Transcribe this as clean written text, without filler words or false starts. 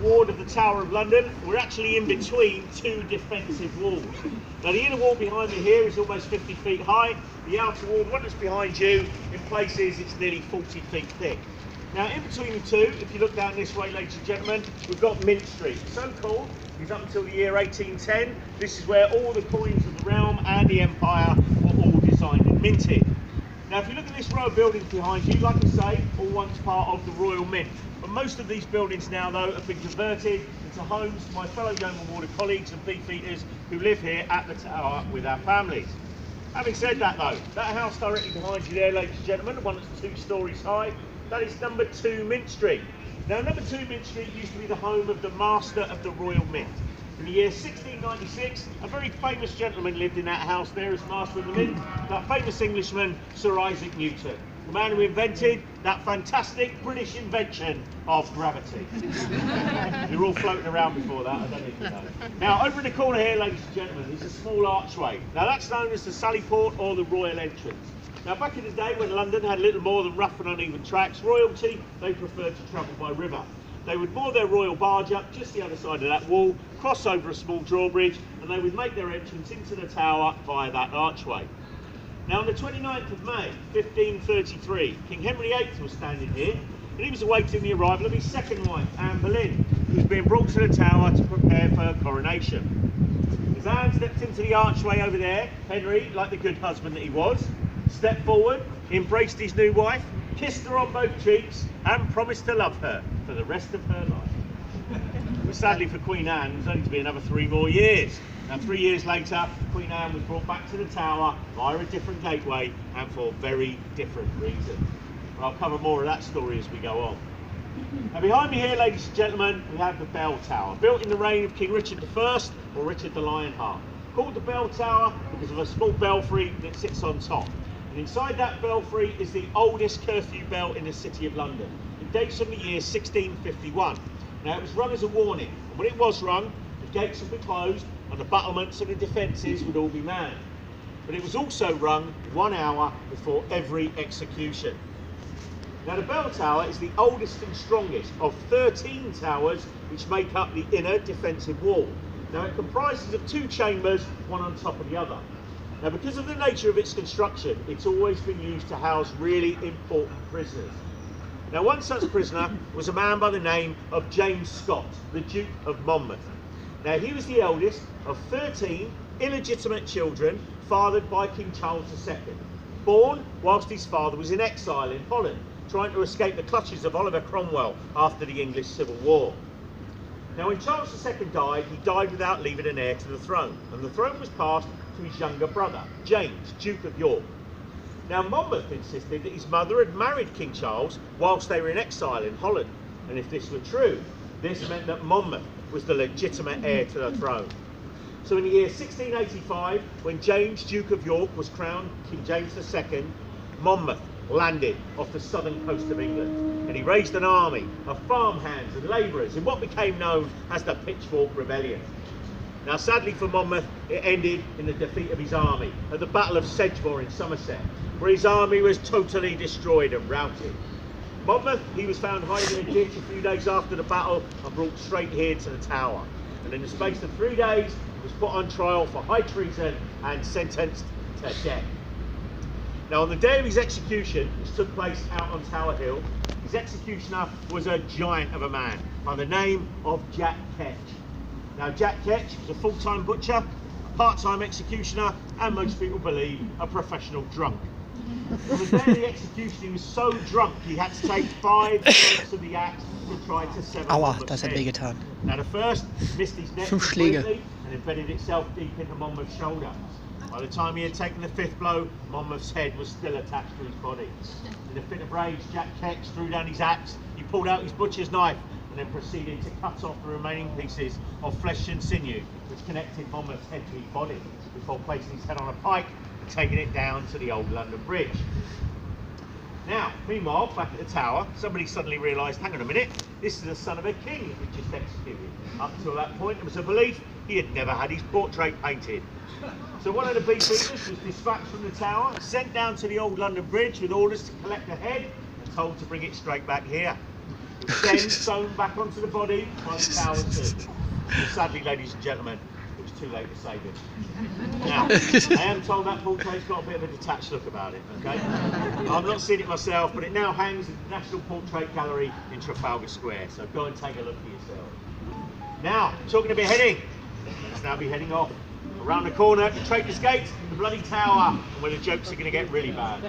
Ward of the Tower of London. We're actually in between two defensive walls. Now the inner wall behind me here is almost 50 feet high. The outer wall, the one that's behind you, in places it's nearly 40 feet thick. Now in between the two, if you look down this way, ladies and gentlemen, we've got Mint Street. So called because up until the year 1810, this is where all the coins of the realm and the empire were all designed and minted. Now if you look at this row of buildings behind you, like I say, all once part of the Royal Mint. But most of these buildings now, though, have been converted into homes for my fellow Yeoman Warder colleagues and beefeaters who live here at the Tower with our families. Having said that, though, that house directly behind you there, ladies and gentlemen, the one that's 2 stories high, that is number 2 Mint Street. Now, number 2 Mint Street used to be the home of the Master of the Royal Mint. In the year 1696, a very famous gentleman lived in that house there as Master of the Mint, that famous Englishman, Sir Isaac Newton. The man who invented that fantastic British invention of gravity. You were all floating around before that, I don't know if you know. Now, over in the corner here, ladies and gentlemen, is a small archway. Now, that's known as the Sally Port or the Royal Entrance. Now, back in the day when London had little more than rough and uneven tracks, royalty, they preferred to travel by river. They would moor their royal barge up just the other side of that wall, cross over a small drawbridge, and they would make their entrance into the tower via that archway. Now on the 29th of May, 1533, King Henry VIII was standing here, and he was awaiting the arrival of his second wife, Anne Boleyn, who was being brought to the tower to prepare for her coronation. As Anne stepped into the archway over there, Henry, like the good husband that he was, stepped forward, embraced his new wife, kissed her on both cheeks, and promised to love her for the rest of her life. But sadly for Queen Anne, it was only to be another 3 more years. Now 3 years later, Queen Anne was brought back to the tower via a different gateway and for very different reasons. But I'll cover more of that story as we go on. Now behind me here, ladies and gentlemen, we have the Bell Tower, built in the reign of King Richard I or Richard the Lionheart. Called the Bell Tower because of a small belfry that sits on top. And inside that belfry is the oldest curfew bell in the City of London. It dates from the year 1651. Now it was rung as a warning, and when it was rung, the gates would be closed and the battlements and the defences would all be manned. But it was also rung 1 hour before every execution. Now the bell tower is the oldest and strongest of 13 towers which make up the inner defensive wall. Now it comprises of 2 chambers, one on top of the other. Now because of the nature of its construction, it's always been used to house really important prisoners. Now one such prisoner was a man by the name of James Scott, the Duke of Monmouth. Now he was the eldest of 13 illegitimate children fathered by King Charles II, born whilst his father was in exile in Holland, trying to escape the clutches of Oliver Cromwell after the English Civil War. Now when Charles II died, he died without leaving an heir to the throne, and the throne was passed to his younger brother, James, Duke of York. Now Monmouth insisted that his mother had married King Charles whilst they were in exile in Holland, and if this were true, this meant that Monmouth was the legitimate heir to the throne. So in the year 1685, when James, Duke of York, was crowned King James II, Monmouth landed off the southern coast of England, and he raised an army of farmhands and labourers in what became known as the Pitchfork Rebellion. Now sadly for Monmouth, it ended in the defeat of his army at the Battle of Sedgemoor in Somerset, where his army was totally destroyed and routed. Monmouth, he was found hiding in a ditch a few days after the battle and brought straight here to the tower. And in the space of 3 days, he was put on trial for high treason and sentenced to death. Now on the day of his execution, which took place out on Tower Hill, his executioner was a giant of a man by the name of Jack Ketch. Now Jack Ketch was a full-time butcher, a part-time executioner, and most people believe a professional drunk. On the day of the execution, he was so drunk he had to take 5 strokes of the axe to try to sever Aua, Monmouth's das hat head. wehgetan. Now the first missed his neck 5 Schläge. completely and embedded itself deep into Monmouth's shoulder. By the time he had taken the 5th blow, Monmouth's head was still attached to his body. In a fit of rage, Jack Ketch threw down his axe, he pulled out his butcher's knife and then proceeded to cut off the remaining pieces of flesh and sinew which connected Monmouth's head to his body before placing his head on a pike and taking it down to the Old London Bridge. Now, meanwhile, back at the tower, somebody suddenly realised, hang on a minute, this is the son of a king that we just executed. Up until that point, there was a belief he had never had his portrait painted. So one of the beefeaters was dispatched from the tower, sent down to the Old London Bridge with orders to collect the head and told to bring it straight back here. then sewn back onto the body by the Tower 2. But sadly, ladies and gentlemen, it was too late to save him. Now, I am told that portrait's got a bit of a detached look about it, okay? I've not seen it myself, but it now hangs in the National Portrait Gallery in Trafalgar Square, so go and take a look for yourself. Now, talking of beheading, let's now be heading off. Around the corner, the Traitors Gate, the bloody tower, and where the jokes are going to get really bad.